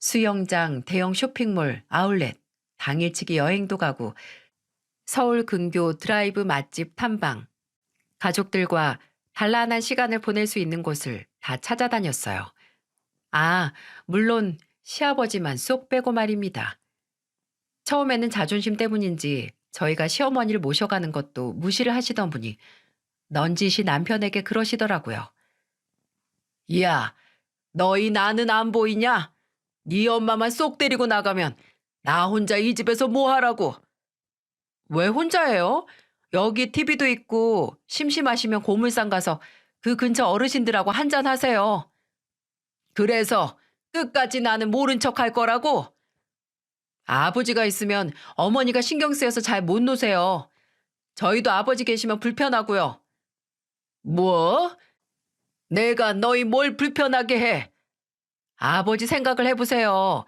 수영장, 대형 쇼핑몰, 아울렛, 당일치기 여행도 가고 서울 근교 드라이브 맛집 탐방, 가족들과 단란한 시간을 보낼 수 있는 곳을 다 찾아다녔어요. 아, 물론 시아버지만 쏙 빼고 말입니다. 처음에는 자존심 때문인지 저희가 시어머니를 모셔가는 것도 무시를 하시던 분이 넌지시 남편에게 그러시더라고요. 야, 너희 나는 안 보이냐? 네 엄마만 쏙 데리고 나가면 나 혼자 이 집에서 뭐 하라고? 왜 혼자예요? 여기 TV도 있고 심심하시면 고물상 가서 그 근처 어르신들하고 한잔 하세요. 그래서 끝까지 나는 모른 척 할 거라고? 아버지가 있으면 어머니가 신경 쓰여서 잘 못 노세요. 저희도 아버지 계시면 불편하고요. 뭐? 내가 너희 뭘 불편하게 해? 아버지 생각을 해보세요.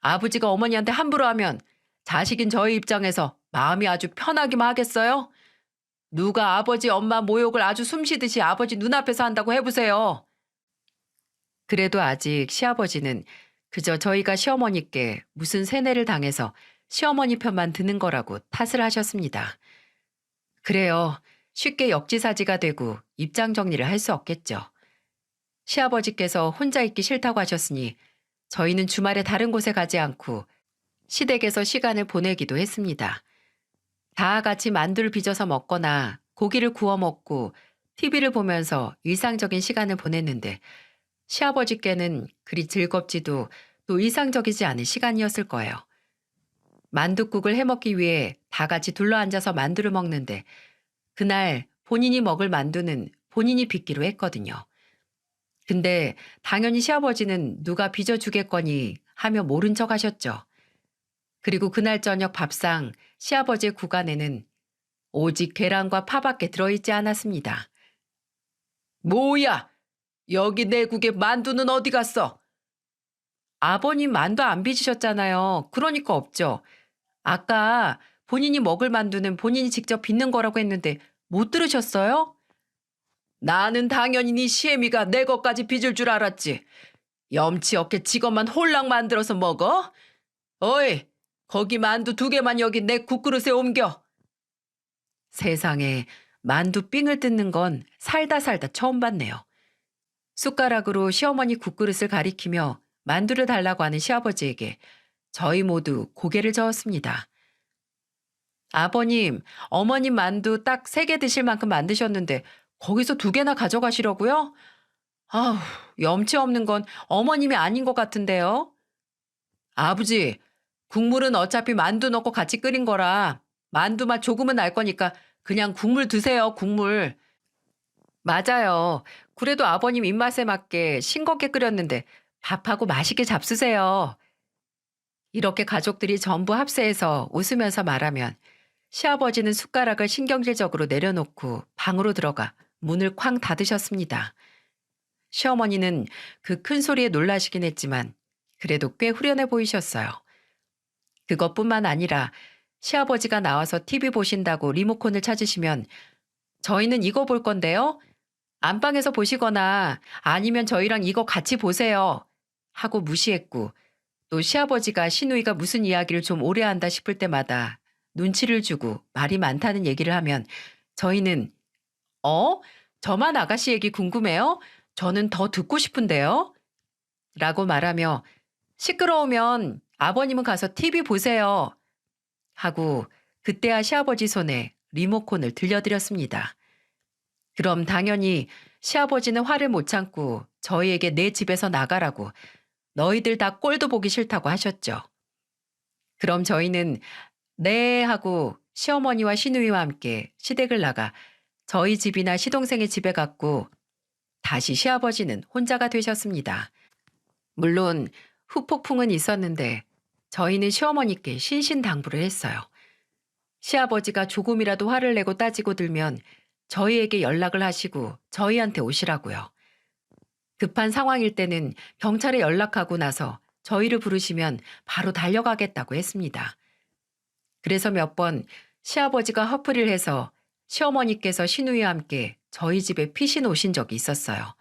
아버지가 어머니한테 함부로 하면 자식인 저희 입장에서 마음이 아주 편하기만 하겠어요? 누가 아버지 엄마 모욕을 아주 숨쉬듯이 아버지 눈앞에서 한다고 해보세요. 그래도 아직 시아버지는 그저 저희가 시어머니께 무슨 세뇌를 당해서 시어머니 편만 드는 거라고 탓을 하셨습니다. 그래요. 쉽게 역지사지가 되고 입장 정리를 할 수 없겠죠. 시아버지께서 혼자 있기 싫다고 하셨으니 저희는 주말에 다른 곳에 가지 않고 시댁에서 시간을 보내기도 했습니다. 다 같이 만두를 빚어서 먹거나 고기를 구워 먹고 TV를 보면서 일상적인 시간을 보냈는데 시아버지께는 그리 즐겁지도 또 일상적이지 않은 시간이었을 거예요. 만둣국을 해먹기 위해 다 같이 둘러앉아서 만두를 먹는데 그날 본인이 먹을 만두는 본인이 빚기로 했거든요. 근데 당연히 시아버지는 누가 빚어주겠거니 하며 모른 척 하셨죠. 그리고 그날 저녁 밥상 시아버지의 구간에는 오직 계란과 파밖에 들어있지 않았습니다. 뭐야? 여기 내 국에 만두는 어디 갔어? 아버님 만두 안 빚으셨잖아요. 그러니까 없죠. 아까 본인이 먹을 만두는 본인이 직접 빚는 거라고 했는데 못 들으셨어요? 나는 당연히 네 시애미가 내 것까지 빚을 줄 알았지. 염치 없게 직업만 홀랑 만들어서 먹어? 어이, 거기 만두 2개만 여기 내 국그릇에 옮겨. 세상에 만두 삥을 뜯는 건 살다 살다 처음 봤네요. 숟가락으로 시어머니 국그릇을 가리키며 만두를 달라고 하는 시아버지에게 저희 모두 고개를 저었습니다. 아버님, 어머님 만두 딱 3개 드실 만큼 만드셨는데 거기서 2개나 가져가시려고요? 아우, 염치 없는 건 어머님이 아닌 것 같은데요. 아버지, 국물은 어차피 만두 넣고 같이 끓인 거라 만두 맛 조금은 날 거니까 그냥 국물 드세요, 국물. 맞아요. 그래도 아버님 입맛에 맞게 싱겁게 끓였는데 밥하고 맛있게 잡수세요. 이렇게 가족들이 전부 합세해서 웃으면서 말하면 시아버지는 숟가락을 신경질적으로 내려놓고 방으로 들어가 문을 쾅 닫으셨습니다. 시어머니는 그 큰 소리에 놀라시긴 했지만 그래도 꽤 후련해 보이셨어요. 그것뿐만 아니라 시아버지가 나와서 TV 보신다고 리모컨을 찾으시면 저희는 이거 볼 건데요. 안방에서 보시거나 아니면 저희랑 이거 같이 보세요. 하고 무시했고 또 시아버지가 시누이가 무슨 이야기를 좀 오래 한다 싶을 때마다 눈치를 주고 말이 많다는 얘기를 하면 저희는 어? 저만 아가씨 얘기 궁금해요? 저는 더 듣고 싶은데요? 라고 말하며 시끄러우면 아버님은 가서 TV 보세요. 하고 그때야 시아버지 손에 리모컨을 들려드렸습니다. 그럼 당연히 시아버지는 화를 못 참고 저희에게 내 집에서 나가라고 너희들 다 꼴도 보기 싫다고 하셨죠. 그럼 저희는 네 하고 시어머니와 시누이와 함께 시댁을 나가 저희 집이나 시동생의 집에 갔고 다시 시아버지는 혼자가 되셨습니다. 물론 후폭풍은 있었는데 저희는 시어머니께 신신당부를 했어요. 시아버지가 조금이라도 화를 내고 따지고 들면 저희에게 연락을 하시고 저희한테 오시라고요. 급한 상황일 때는 경찰에 연락하고 나서 저희를 부르시면 바로 달려가겠다고 했습니다. 그래서 몇 번 시아버지가 화풀이를 해서 시어머니께서 시누이와 함께 저희 집에 피신 오신 적이 있었어요.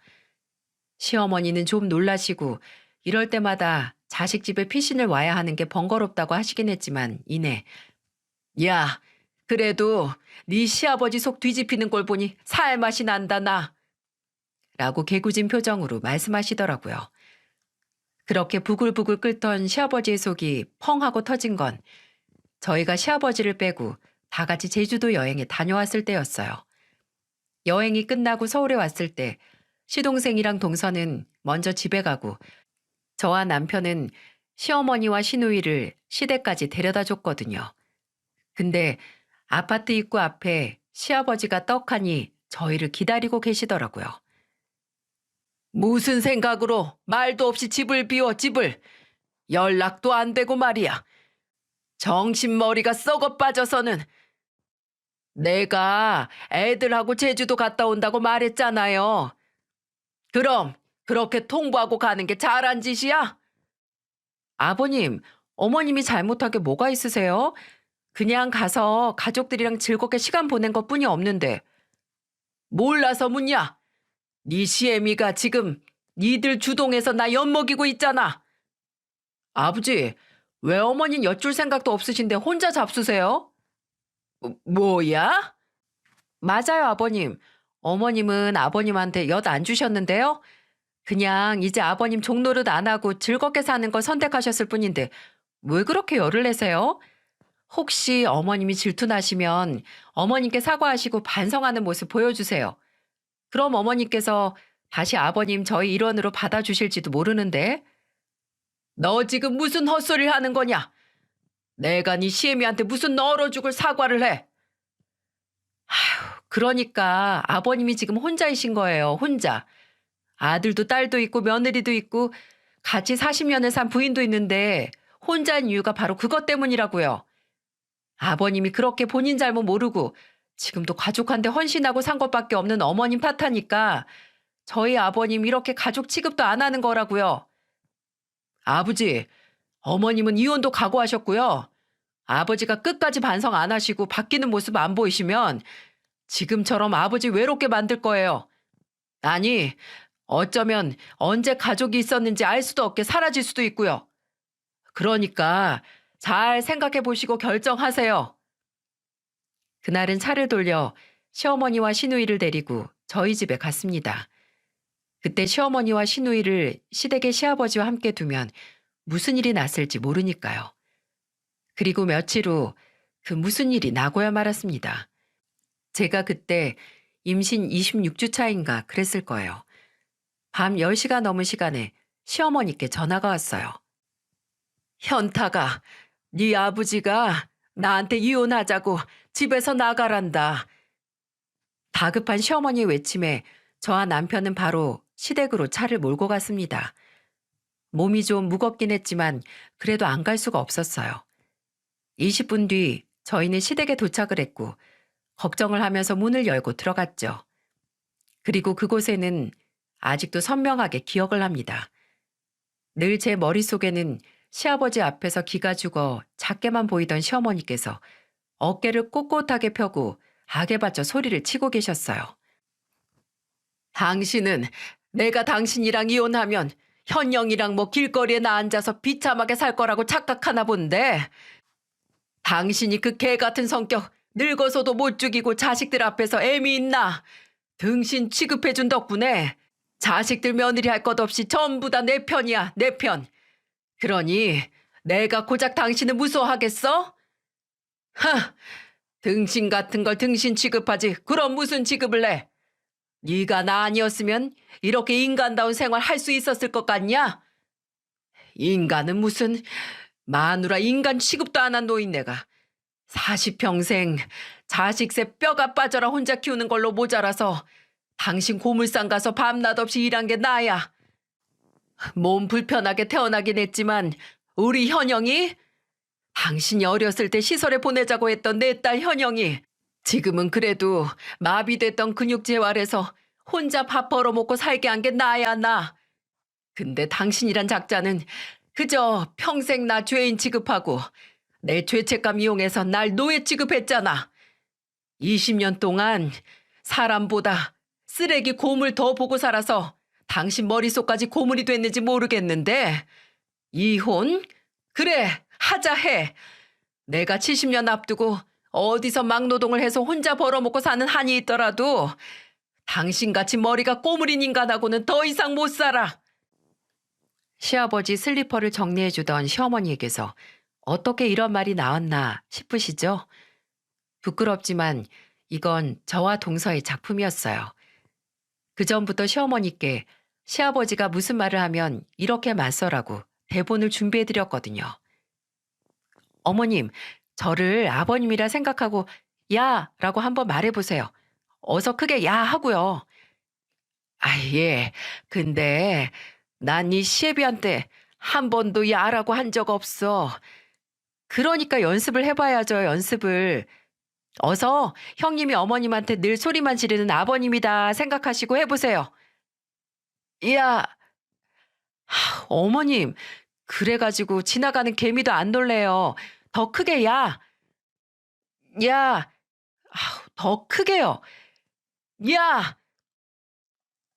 시어머니는 좀 놀라시고 이럴 때마다 자식 집에 피신을 와야 하는 게 번거롭다고 하시긴 했지만 이내 야, 그래도 네 시아버지 속 뒤집히는 걸 보니 살 맛이 난다 나 라고 개구진 표정으로 말씀하시더라고요. 그렇게 부글부글 끓던 시아버지의 속이 펑 하고 터진 건 저희가 시아버지를 빼고 다 같이 제주도 여행에 다녀왔을 때였어요. 여행이 끝나고 서울에 왔을 때 시동생이랑 동서는 먼저 집에 가고 저와 남편은 시어머니와 시누이를 시댁까지 데려다 줬거든요. 근데 아파트 입구 앞에 시아버지가 떡하니 저희를 기다리고 계시더라고요. 무슨 생각으로 말도 없이 집을 비워 집을. 연락도 안 되고 말이야. 정신머리가 썩어 빠져서는. 내가 애들하고 제주도 갔다 온다고 말했잖아요. 그럼 그렇게 통보하고 가는 게 잘한 짓이야? 아버님, 어머님이 잘못한 게 뭐가 있으세요? 그냥 가서 가족들이랑 즐겁게 시간 보낸 것뿐이 없는데. 몰라서 묻냐? 네 시애미가 지금 니들 주동해서 나 엿먹이고 있잖아. 아버지, 왜 어머님 여쭐 생각도 없으신데 혼자 잡수세요? 뭐야? 맞아요, 아버님. 어머님은 아버님한테 엿 안 주셨는데요. 그냥 이제 아버님 종노릇 안 하고 즐겁게 사는 걸 선택하셨을 뿐인데 왜 그렇게 열을 내세요? 혹시 어머님이 질투나시면 어머님께 사과하시고 반성하는 모습 보여주세요. 그럼 어머님께서 다시 아버님 저희 일원으로 받아주실지도 모르는데. 너 지금 무슨 헛소리를 하는 거냐? 내가 네 시애미한테 무슨 얼어 죽을 사과를 해? 그러니까 아버님이 지금 혼자이신 거예요, 혼자. 아들도 딸도 있고 며느리도 있고 같이 40년을 산 부인도 있는데 혼자인 이유가 바로 그것 때문이라고요. 아버님이 그렇게 본인 잘못 모르고 지금도 가족한테 헌신하고 산 것밖에 없는 어머님 탓하니까 저희 아버님 이렇게 가족 취급도 안 하는 거라고요. 아버지, 어머님은 이혼도 각오하셨고요. 아버지가 끝까지 반성 안 하시고 바뀌는 모습 안 보이시면 지금처럼 아버지 외롭게 만들 거예요. 아니, 어쩌면 언제 가족이 있었는지 알 수도 없게 사라질 수도 있고요. 그러니까 잘 생각해 보시고 결정하세요. 그날은 차를 돌려 시어머니와 시누이를 데리고 저희 집에 갔습니다. 그때 시어머니와 시누이를 시댁의 시아버지와 함께 두면 무슨 일이 났을지 모르니까요. 그리고 며칠 후 그 무슨 일이 나고야 말았습니다. 제가 그때 임신 26주 차인가 그랬을 거예요. 밤 10시가 넘은 시간에 시어머니께 전화가 왔어요. 현타가, 네 아버지가 나한테 이혼하자고 집에서 나가란다. 다급한 시어머니의 외침에 저와 남편은 바로 시댁으로 차를 몰고 갔습니다. 몸이 좀 무겁긴 했지만 그래도 안 갈 수가 없었어요. 20분 뒤 저희는 시댁에 도착을 했고 걱정을 하면서 문을 열고 들어갔죠. 그리고 그곳에는 아직도 선명하게 기억을 합니다. 늘 제 머릿속에는 시아버지 앞에서 기가 죽어 작게만 보이던 시어머니께서 어깨를 꼿꼿하게 펴고 악에 받쳐 소리를 치고 계셨어요. 당신은 내가 당신이랑 이혼하면 현영이랑 뭐 길거리에 나 앉아서 비참하게 살 거라고 착각하나 본데. 당신이 그 개 같은 성격 늙어서도 못 죽이고 자식들 앞에서 애미 있나. 등신 취급해준 덕분에 자식들 며느리 할 것 없이 전부 다 내 편이야, 내 편. 그러니 내가 고작 당신을 무서워하겠어? 하, 등신 같은 걸 등신 취급하지 그럼 무슨 취급을 해? 네가 나 아니었으면 이렇게 인간다운 생활 할 수 있었을 것 같냐? 인간은 무슨 마누라 인간 취급도 안 한 노인네가 40평생 자식새 뼈가 빠져라 혼자 키우는 걸로 모자라서 당신 고물상 가서 밤낮 없이 일한 게 나야. 몸 불편하게 태어나긴 했지만 우리 현영이 당신이 어렸을 때 시설에 보내자고 했던 내 딸 현영이 지금은 그래도 마비됐던 근육 재활에서 혼자 밥 벌어먹고 살게 한 게 나야 나. 근데 당신이란 작자는 그저 평생 나 죄인 취급하고 내 죄책감 이용해서 날 노예 취급했잖아. 20년 동안 사람보다 쓰레기 고물 더 보고 살아서 당신 머릿속까지 고물이 됐는지 모르겠는데 이혼? 그래, 하자 해. 내가 70년 앞두고 어디서 막노동을 해서 혼자 벌어먹고 사는 한이 있더라도 당신같이 머리가 꼬물인 인간하고는 더 이상 못 살아. 시아버지 슬리퍼를 정리해주던 시어머니에게서 어떻게 이런 말이 나왔나 싶으시죠? 부끄럽지만 이건 저와 동서의 작품이었어요. 그전부터 시어머니께 시아버지가 무슨 말을 하면 이렇게 맞서라고 대본을 준비해드렸거든요. 어머님, 저를 아버님이라 생각하고 야! 라고 한번 말해보세요. 어서 크게 야! 하고요. 아, 예. 근데 난 이 시애비한테 한 번도 야라고 한 적 없어. 그러니까 연습을 해봐야죠, 연습을. 어서 형님이 어머님한테 늘 소리만 지르는 아버님이다 생각하시고 해보세요. 야, 어머님, 그래가지고 지나가는 개미도 안 놀래요. 더 크게 야, 야, 더 크게요. 야!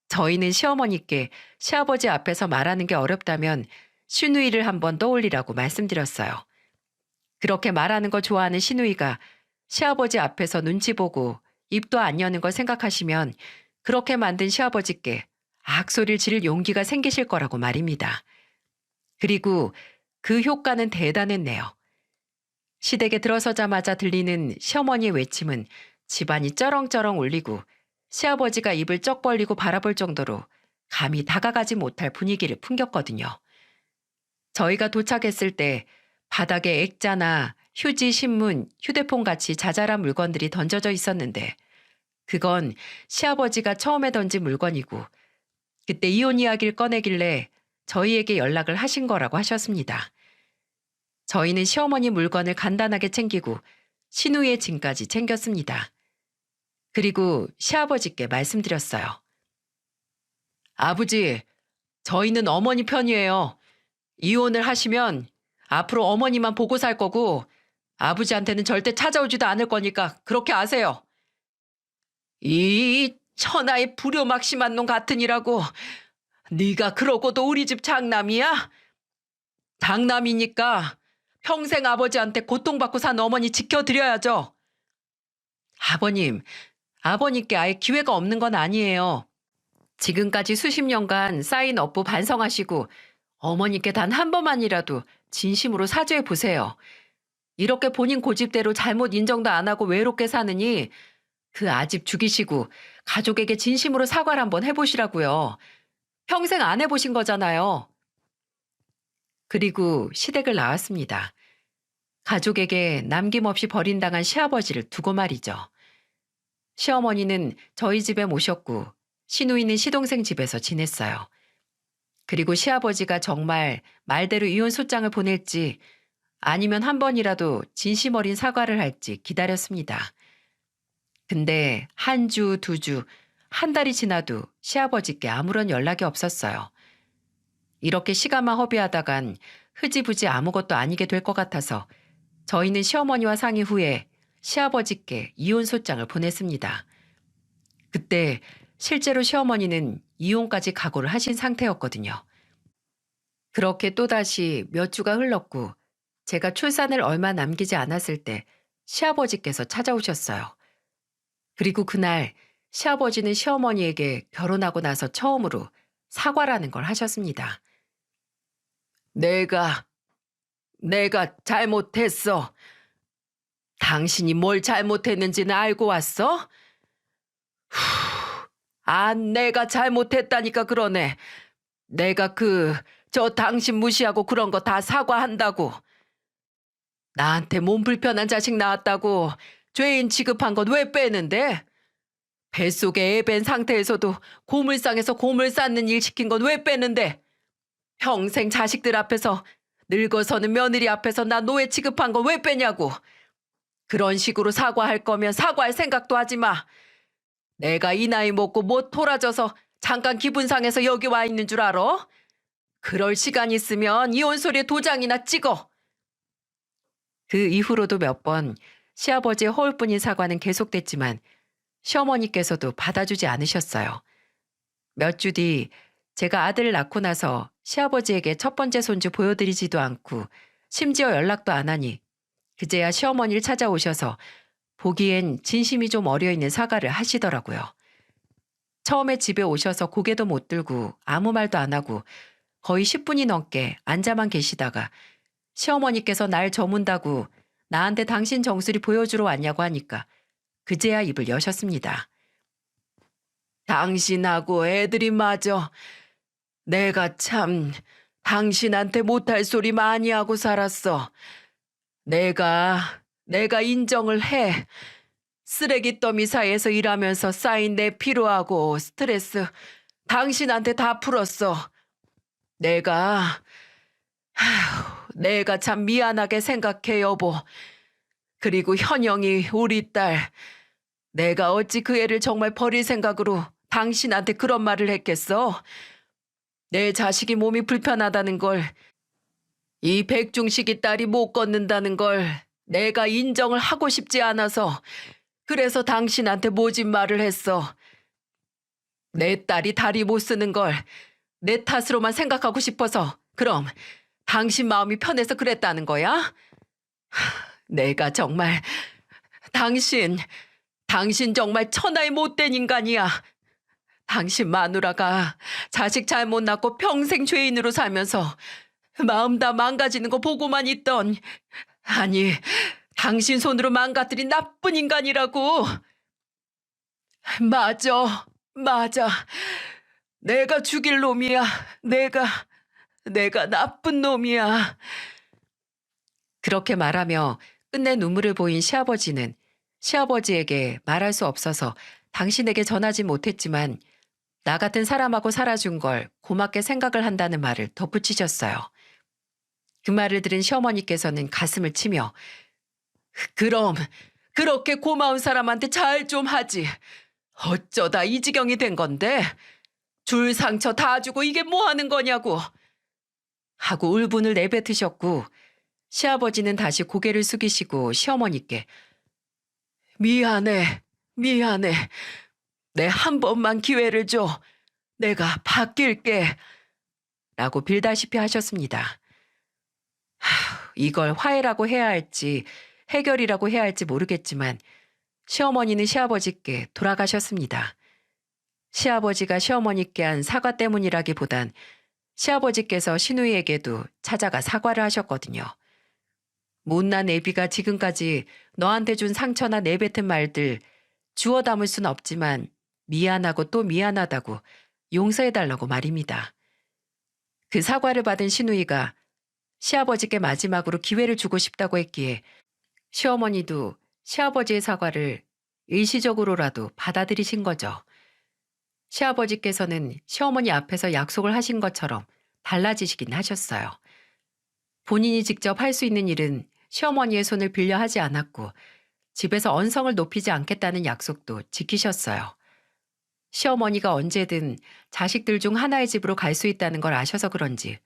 저희는 시어머니께 시아버지 앞에서 말하는 게 어렵다면 시누이를 한번 떠올리라고 말씀드렸어요. 그렇게 말하는 거 좋아하는 시누이가 시아버지 앞에서 눈치 보고 입도 안 여는 걸 생각하시면 그렇게 만든 시아버지께 악소리를 지를 용기가 생기실 거라고 말입니다. 그리고 그 효과는 대단했네요. 시댁에 들어서자마자 들리는 시어머니의 외침은 집안이 쩌렁쩌렁 울리고 시아버지가 입을 쩍 벌리고 바라볼 정도로 감히 다가가지 못할 분위기를 풍겼거든요. 저희가 도착했을 때 바닥에 액자나 휴지, 신문, 휴대폰 같이 자잘한 물건들이 던져져 있었는데 그건 시아버지가 처음에 던진 물건이고 그때 이혼 이야기를 꺼내길래 저희에게 연락을 하신 거라고 하셨습니다. 저희는 시어머니 물건을 간단하게 챙기고 시누이의 짐까지 챙겼습니다. 그리고 시아버지께 말씀드렸어요. 아버지, 저희는 어머니 편이에요. 이혼을 하시면 앞으로 어머니만 보고 살 거고 아버지한테는 절대 찾아오지도 않을 거니까 그렇게 아세요. 이 천하의 불효막심한 놈 같으니라고 네가 그러고도 우리 집 장남이야? 장남이니까 평생 아버지한테 고통받고 산 어머니 지켜드려야죠. 아버님, 아버님께 아예 기회가 없는 건 아니에요. 지금까지 수십 년간 쌓인 업보 반성하시고 어머니께 단 한 번만이라도 진심으로 사죄해 보세요. 이렇게 본인 고집대로 잘못 인정도 안 하고 외롭게 사느니 그 아집 죽이시고 가족에게 진심으로 사과를 한번 해보시라고요. 평생 안 해보신 거잖아요. 그리고 시댁을 나왔습니다. 가족에게 남김없이 버림당한 시아버지를 두고 말이죠. 시어머니는 저희 집에 모셨고 시누이는 시동생 집에서 지냈어요. 그리고 시아버지가 정말 말대로 이혼 소장을 보낼지 아니면 한 번이라도 진심 어린 사과를 할지 기다렸습니다. 근데 한 주, 두 주, 한 달이 지나도 시아버지께 아무런 연락이 없었어요. 이렇게 시간만 허비하다간 흐지부지 아무것도 아니게 될 것 같아서 저희는 시어머니와 상의 후에 시아버지께 이혼 소장을 보냈습니다. 그때 실제로 시어머니는 이혼까지 각오를 하신 상태였거든요. 그렇게 또다시 몇 주가 흘렀고 제가 출산을 얼마 남기지 않았을 때 시아버지께서 찾아오셨어요. 그리고 그날 시아버지는 시어머니에게 결혼하고 나서 처음으로 사과라는 걸 하셨습니다. 내가 잘못했어. 당신이 뭘 잘못했는지는 알고 왔어? 내가 잘못했다니까 그러네. 내가 저 당신 무시하고 그런 거 다 사과한다고. 나한테 몸 불편한 자식 낳았다고 죄인 취급한 건 왜 빼는데? 뱃속에 애 뺀 상태에서도 고물상에서 고물 쌓는 일 시킨 건 왜 빼는데? 평생 자식들 앞에서 늙어서는 며느리 앞에서 나 노예 취급한 거 왜 빼냐고. 그런 식으로 사과할 거면 사과할 생각도 하지 마. 내가 이 나이 먹고 못 돌아져서 잠깐 기분 상해서 여기 와 있는 줄 알아? 그럴 시간 있으면 이혼 소리에 도장이나 찍어. 그 이후로도 몇 번 시아버지의 허울뿐인 사과는 계속됐지만 시어머니께서도 받아주지 않으셨어요. 몇 주 뒤 제가 아들을 낳고 나서 시아버지에게 첫 번째 손주 보여드리지도 않고 심지어 연락도 안 하니 그제야 시어머니를 찾아오셔서 보기엔 진심이 좀 어려있는 사과를 하시더라고요. 처음에 집에 오셔서 고개도 못 들고 아무 말도 안 하고 거의 10분이 넘게 앉아만 계시다가 시어머니께서 날 저문다고 나한테 당신 정수리 보여주러 왔냐고 하니까 그제야 입을 여셨습니다. 당신하고 애들이 맞아. 내가 참 당신한테 못할 소리 많이 하고 살았어. 내가 인정을 해. 쓰레기 더미 사이에서 일하면서 쌓인 내 피로하고 스트레스 당신한테 다 풀었어. 내가 참 미안하게 생각해 여보. 그리고 현영이 우리 딸. 내가 어찌 그 애를 정말 버릴 생각으로 당신한테 그런 말을 했겠어? 내 자식이 몸이 불편하다는 걸, 이 백중식이 딸이 못 걷는다는 걸 내가 인정을 하고 싶지 않아서 그래서 당신한테 모진 말을 했어. 내 딸이 다리 못 쓰는 걸 내 탓으로만 생각하고 싶어서 그럼 당신 마음이 편해서 그랬다는 거야? 내가 정말 당신 정말 천하의 못된 인간이야. 당신 마누라가 자식 잘못 낳고 평생 죄인으로 살면서 마음 다 망가지는 거 보고만 있던, 아니 당신 손으로 망가뜨린 나쁜 인간이라고. 맞아. 내가 죽일 놈이야. 내가 나쁜 놈이야. 그렇게 말하며 끝내 눈물을 보인 시아버지는 시아버지에게 말할 수 없어서 당신에게 전하지 못했지만 나 같은 사람하고 살아준 걸 고맙게 생각을 한다는 말을 덧붙이셨어요. 그 말을 들은 시어머니께서는 가슴을 치며 그럼 그렇게 고마운 사람한테 잘 좀 하지. 어쩌다 이 지경이 된 건데 줄 상처 다 주고 이게 뭐 하는 거냐고 하고 울분을 내뱉으셨고 시아버지는 다시 고개를 숙이시고 시어머니께 미안해. 내 한 번만 기회를 줘. 내가 바뀔게. 라고 빌다시피 하셨습니다. 이걸 화해라고 해야 할지 해결이라고 해야 할지 모르겠지만 시어머니는 시아버지께 돌아가셨습니다. 시아버지가 시어머니께 한 사과 때문이라기보단 시아버지께서 시누이에게도 찾아가 사과를 하셨거든요. 못난 애비가 지금까지 너한테 준 상처나 내뱉은 말들 주워 담을 순 없지만 미안하고 또 미안하다고 용서해달라고 말입니다. 그 사과를 받은 시누이가 시아버지께 마지막으로 기회를 주고 싶다고 했기에 시어머니도 시아버지의 사과를 일시적으로라도 받아들이신 거죠. 시아버지께서는 시어머니 앞에서 약속을 하신 것처럼 달라지시긴 하셨어요. 본인이 직접 할 수 있는 일은 시어머니의 손을 빌려 하지 않았고 집에서 언성을 높이지 않겠다는 약속도 지키셨어요. 시어머니가 언제든 자식들 중 하나의 집으로 갈 수 있다는 걸 아셔서 그런지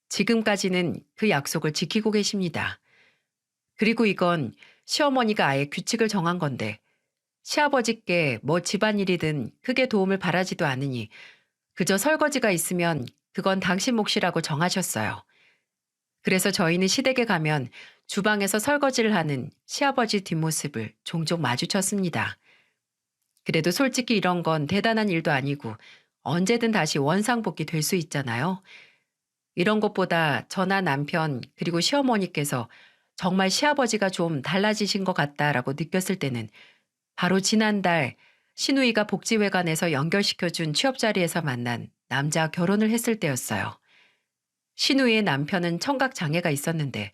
지금까지는 그 약속을 지키고 계십니다. 그리고 이건 시어머니가 아예 규칙을 정한 건데 시아버지께 뭐 집안일이든 크게 도움을 바라지도 않으니 그저 설거지가 있으면 그건 당신 몫이라고 정하셨어요. 그래서 저희는 시댁에 가면 주방에서 설거지를 하는 시아버지 뒷모습을 종종 마주쳤습니다. 그래도 솔직히 이런 건 대단한 일도 아니고 언제든 다시 원상복귀 될 수 있잖아요. 이런 것보다 저나 남편 그리고 시어머니께서 정말 시아버지가 좀 달라지신 것 같다라고 느꼈을 때는 바로 지난달 시누이가 복지회관에서 연결시켜준 취업 자리에서 만난 남자 결혼을 했을 때였어요. 시누이의 남편은 청각 장애가 있었는데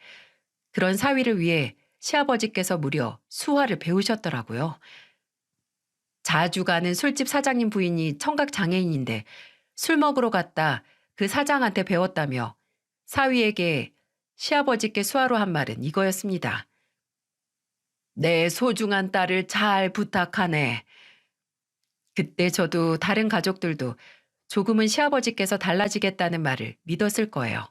그런 사위를 위해 시아버지께서 무려 수화를 배우셨더라고요. 자주 가는 술집 사장님 부인이 청각 장애인인데 술 먹으러 갔다 그 사장한테 배웠다며 사위에게 시아버지께 수화로 한 말은 이거였습니다. 내 소중한 딸을 잘 부탁하네. 그때 저도 다른 가족들도 조금은 시아버지께서 달라지겠다는 말을 믿었을 거예요.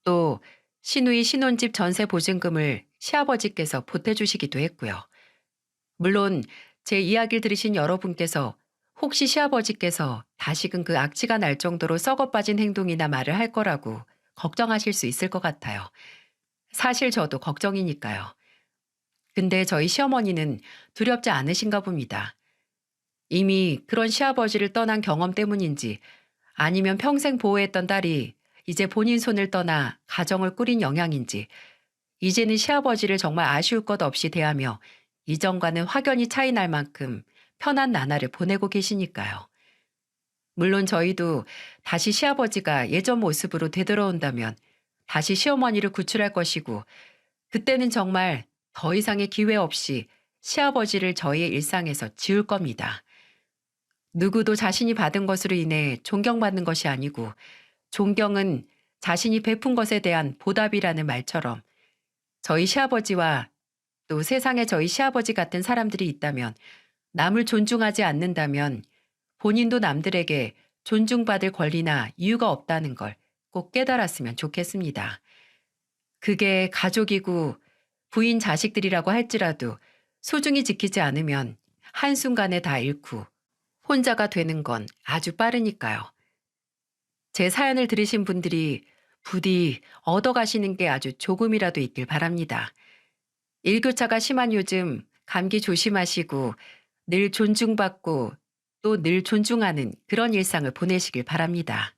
또 시누이 신혼집 전세 보증금을 시아버지께서 보태주시기도 했고요. 물론 제 이야기를 들으신 여러분께서 혹시 시아버지께서 다시금 그 악취가 날 정도로 썩어 빠진 행동이나 말을 할 거라고 걱정하실 수 있을 것 같아요. 사실 저도 걱정이니까요. 근데 저희 시어머니는 두렵지 않으신가 봅니다. 이미 그런 시아버지를 떠난 경험 때문인지 아니면 평생 보호했던 딸이 이제 본인 손을 떠나 가정을 꾸린 영향인지 이제는 시아버지를 정말 아쉬울 것 없이 대하며 이전과는 확연히 차이 날 만큼 편한 나날을 보내고 계시니까요. 물론 저희도 다시 시아버지가 예전 모습으로 되돌아온다면 다시 시어머니를 구출할 것이고 그때는 정말 더 이상의 기회 없이 시아버지를 저희의 일상에서 지울 겁니다. 누구도 자신이 받은 것으로 인해 존경받는 것이 아니고 존경은 자신이 베푼 것에 대한 보답이라는 말처럼 저희 시아버지와 또 세상에 저희 시아버지 같은 사람들이 있다면 남을 존중하지 않는다면 본인도 남들에게 존중받을 권리나 이유가 없다는 걸 꼭 깨달았으면 좋겠습니다. 그게 가족이고 부인 자식들이라고 할지라도 소중히 지키지 않으면 한순간에 다 잃고 혼자가 되는 건 아주 빠르니까요. 제 사연을 들으신 분들이 부디 얻어가시는 게 아주 조금이라도 있길 바랍니다. 일교차가 심한 요즘 감기 조심하시고 늘 존중받고 또 늘 존중하는 그런 일상을 보내시길 바랍니다.